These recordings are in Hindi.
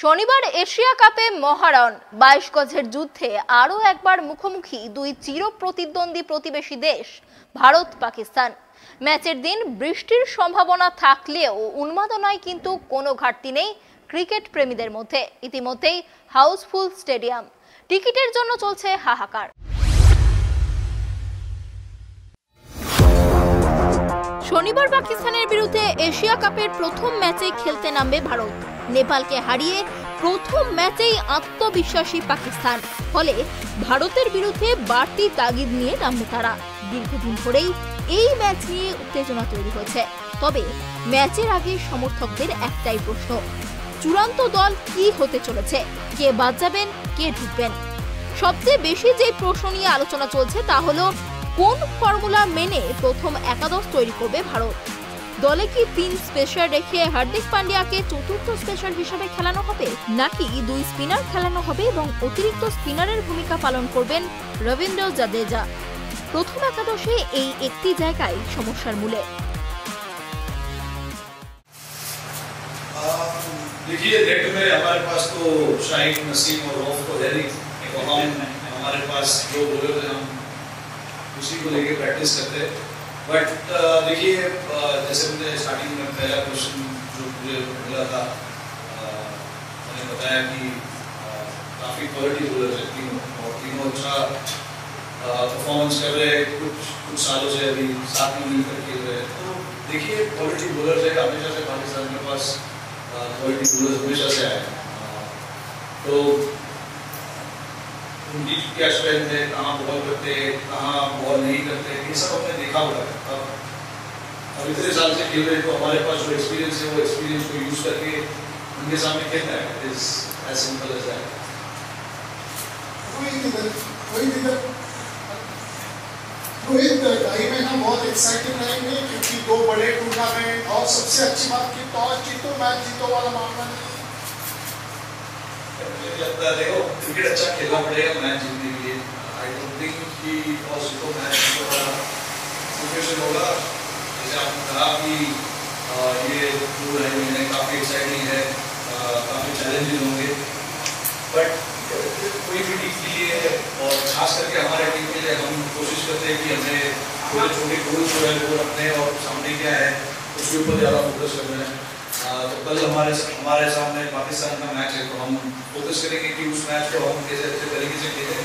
শনিবার এশিয়া কাপে মহারণ 22 গজের যুদ্ধে আরও একবার মুখোমুখি দুই চিরপ্রতিদ্বন্দ্বী প্রতিবেশী দেশ ভারত পাকিস্তান। ম্যাচের দিন বৃষ্টির সম্ভাবনা থাকলেও উন্মাদনায় কিন্তু কোনো ঘাটতি নেই ক্রিকেট প্রেমীদের মধ্যে। ইতিমধ্যেই হাউসফুল স্টেডিয়াম, টিকিটের জন্য চলছে হাহাকার। শনিবার পাকিস্তানের বিরুদ্ধে এশিয়া কাপের প্রথম ম্যাচে খেলতে নামবে ভারত। নেপালকে হারিয়ে প্রথম ম্যাচেই আত্মবিশ্বাসী পাকিস্তান, ফলে ভারতের বিরুদ্ধে বাড়তি তাগিদ নিয়ে নামবে তারা। দীর্ঘদিন ধরেই এই ম্যাচ নিয়ে উত্তেজনা তৈরি হয়েছে। তবে ম্যাচের আগে সমর্থকদের একটাই প্রশ্ন, চূড়ান্ত দল কি হতে চলেছে, কে বাদ যাবেন, কে ঢুকবেন। সবচেয়ে বেশি যে প্রশ্ন নিয়ে আলোচনা চলছে তা হলো কোন ফর্মুলা মেনে প্রথম একাদশ তৈরি করবে ভারত। দলে কি 3 স্পেশাল রেখে হার্দিক পান্ডিয়াকে চতুর্থ স্পেশাল হিসেবে খেলানো হবে, নাকি 2 স্পিনার খেলানো হবে এবং অতিরিক্ত স্পিনারের ভূমিকা পালন করবেন রবীন্দ্র জাদেজা। প্রথম একাদশে এই একটি জায়গায় সমস্যার মূলে। देखिए, नेट में हमारे पास तो शाहीन, नसीम और रऊफ तो है नहीं, तो हमारे पास जो बॉलर हैं हम उसी को लेके प्रैक्टिस करते हैं। बट देखिए, जैसे मुझे स्टार्टिंग में पहला क्वेश्चन जो मुझे मिला था, मैंने बताया कि काफ़ी क्वालिटी बॉलर है तीनों, और तीनों अच्छा परफॉर्मेंस कर रहे हैं। कुछ सालों से अभी साथ में मिलकर खेल रहे हैं। तो देखिए, क्वालिटी बॉलर है, हमेशा से पाकिस्तान के पास क्वालिटी बॉलर हमेशा से आए। तो उनकी क्या स्ट्रेंथ है, कहाँ बॉल करते हैं, कहाँ बॉल नहीं करते, ये सब हमने देखा हुआ है। अब इतने साल से खेल रहे हैं, तो हमारे पास जो एक्सपीरियंस है वो एक्सपीरियंस को यूज करके उनके सामने खेलना है। It is as simple as that. Rohit, ढाई महीना बहुत एक्साइटिंग रहेंगे क्योंकि 2 बड़े टूर्नामेंट, और सबसे अच्छी बात की टॉस जीतो मैच जीतो वाला मामला नहीं। मुझे लगता है देखो, क्रिकेट अच्छा खेलना पड़ेगा मैच जीतने के लिए। आई डोंट थिंक कि टॉस जीतो मैच जीतो वाला सिचुएशन होगा। जैसे आपने कहा कि ये 2-2.5 महीने काफ़ी एक्साइटिंग है, काफ़ी चैलेंजिंग होंगे। बट कोई भी टीम के लिए, और खास करके हमारे टीम के लिए, हम कोशिश करते हैं कि हमें छोटे छोटे गोल जो है वो रखने, और सामने क्या है उसके ऊपर ज़्यादा फोकस करना है। तो कल हमारे सामने पाकिस्तान का मैच है, तो हम फोकस करेंगे कि उस मैच को हम कैसे अच्छे तरीके से खेलें,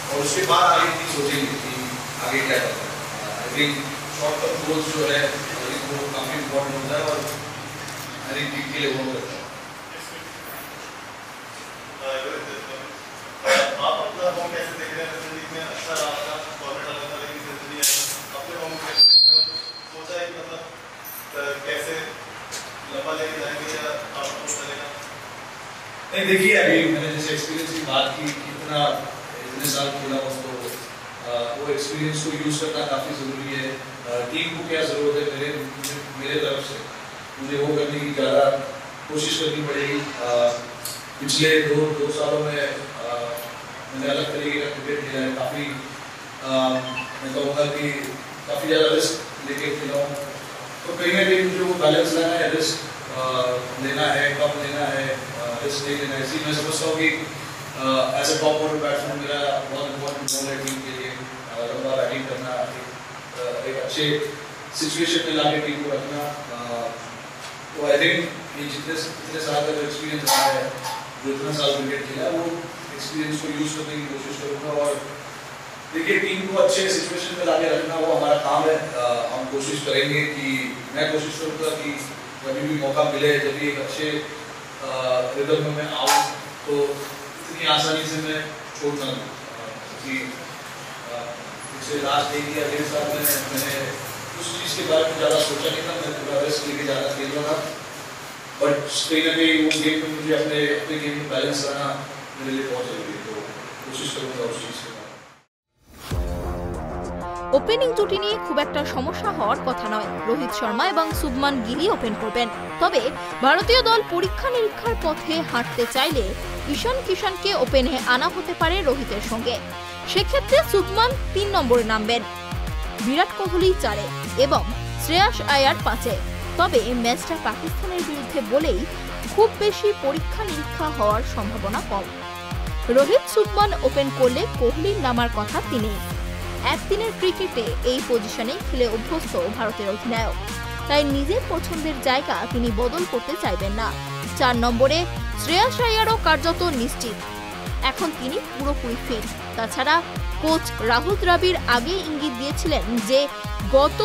और उसके बाद आगे की सोचेंगे कि आगे क्या करना है। I think short term goals जो है वो काफ़ी इम्पोर्टेंट होता है, और आई थिंक टीम के लिए वो करता है। आप अपना फॉर्म कैसे देख रहे हैं? लीग में अच्छा रहा था, फॉर्मेट अलग था, लेकिन सेंचुरी आई, अपने फॉर्म को कैसे देख रहे हो? सोचा है कि मतलब कैसे लंबा लेके जाएंगे या आप अप्रोच चलेगा? नहीं, देखिए, अभी मैंने जैसे एक्सपीरियंस की बात की, इतने साल खेला हूँ, तो वो एक्सपीरियंस को यूज़ करना काफ़ी ज़रूरी है। टीम को क्या ज़रूरत है मेरे तरफ से, मुझे वो करने की ज़्यादा कोशिश करनी पड़ेगी। पिछले दो सालों में मैंने अलग तरीके का क्रिकेट खेला है, काफ़ी मैं कहूँगा कि काफ़ी ज़्यादा रिस्क लेके खेला हूँ। तो कहीं ना कहीं मुझे वो बैलेंस लाना है, रिस्क लेना है, कब लेना है, रिस्क नहीं लेना है। इसी मैं समझता हूँ कि as a top order batsman मेरा बहुत इंपॉर्टेंट रोल है टीम के लिए। लंबा बैटिंग करना, एक अच्छे सिचुएशन में लाके टीम को रखना। तो आई थिंक ये जितने साल का जो एक्सपीरियंस रहा है, जो इतना साल क्रिकेट खेला, वो एक्सपीरियंस को यूज़ करने की कोशिश करूँगा। और देखिए, टीम को अच्छे सिचुएशन में लाके रखना वो हमारा काम है। हम कोशिश करेंगे कि मैं कोशिश करूँगा कि कभी भी मौका मिले, जब भी एक अच्छे रिदम में मैं आऊँ, तो इतनी आसानी से मैं छोड़ ना दूँ। क्योंकि पिछले लास्ट 1 या 1.5 साल में मैंने उस चीज़ के बारे में ज़्यादा सोचा नहीं था। मैं पूरा रिस्क लेके ज़्यादा खेल रहा था, बट कहीं ना कहीं वो गेम में मुझे अपने गेम में बैलेंस करना मेरे लिए बहुत जरूरी है। तो कोशिश करूँगा उस चीज़ के। ওপেনিং জুটি নিয়ে খুব একটা সমস্যা হওয়ার কথা নয়। রোহিত শর্মা এবং শুভমান গিল ওপেন করবেন। তবে ভারতীয় দল পরীক্ষা নিরীক্ষার পথে হাঁটতে চাইলে ঈশান কিষানকে ওপেনে আনা হতে পারে রোহিতের সঙ্গে। সেক্ষেত্রে শুভমান 3 নম্বরে নামবেন, বিরাট কোহলি 4-এ এবং শ্রেয়াস আয়ার 5-এ। তবে ম্যাচটা পাকিস্তানের বিরুদ্ধে বলেই খুব বেশি পরীক্ষা নিরীক্ষা হওয়ার সম্ভাবনা কম। রোহিত সুবমান ওপেন করলে কোহলির নামার কথা তিনি। একদিনের ক্রিকেটে এই পজিশনে খেলে অভ্যস্ত ভারতের অধিনায়ক, তাই নিজের পছন্দের জায়গা তিনি বদল করতে চাইবেন না। 4 নম্বরে শ্রেয়াস আইয়ারও কার্যত নিশ্চিত, এখন তিনি পুরোপুরি ফিট। তাছাড়া কোচ রাহুল দ্রাবিড় আগেই ইঙ্গিত দিয়েছিলেন যে গত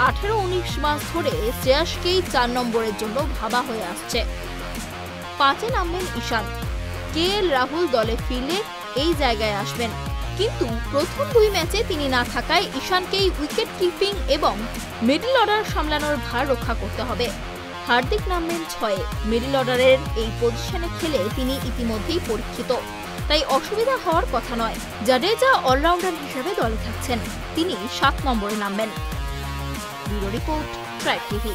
18-19 মাস ধরে শ্রেয়াসকেই 4 নম্বরের জন্য ভাবা হয়ে আসছে। 5-এ নামবেন ঈশান। KL রাহুল দলে ফিরলে এই জায়গায় আসবেন, কিন্তু প্রথম 2 ম্যাচে তিনি না থাকায় ঈশানকেই উইকেট কিপিং এবং মিডল অর্ডার সামলানোর ভার রক্ষা করতে হবে। হার্দিক নামবেন 6-এ। মিডল অর্ডারের এই পজিশনে খেলে তিনি ইতিমধ্যেই পরীক্ষিত, তাই অসুবিধা হওয়ার কথা নয়। জাডেজা অলরাউন্ডার হিসেবে দলে থাকছেন, তিনি 7 নম্বরে নামবেন। Bureau report, track TV.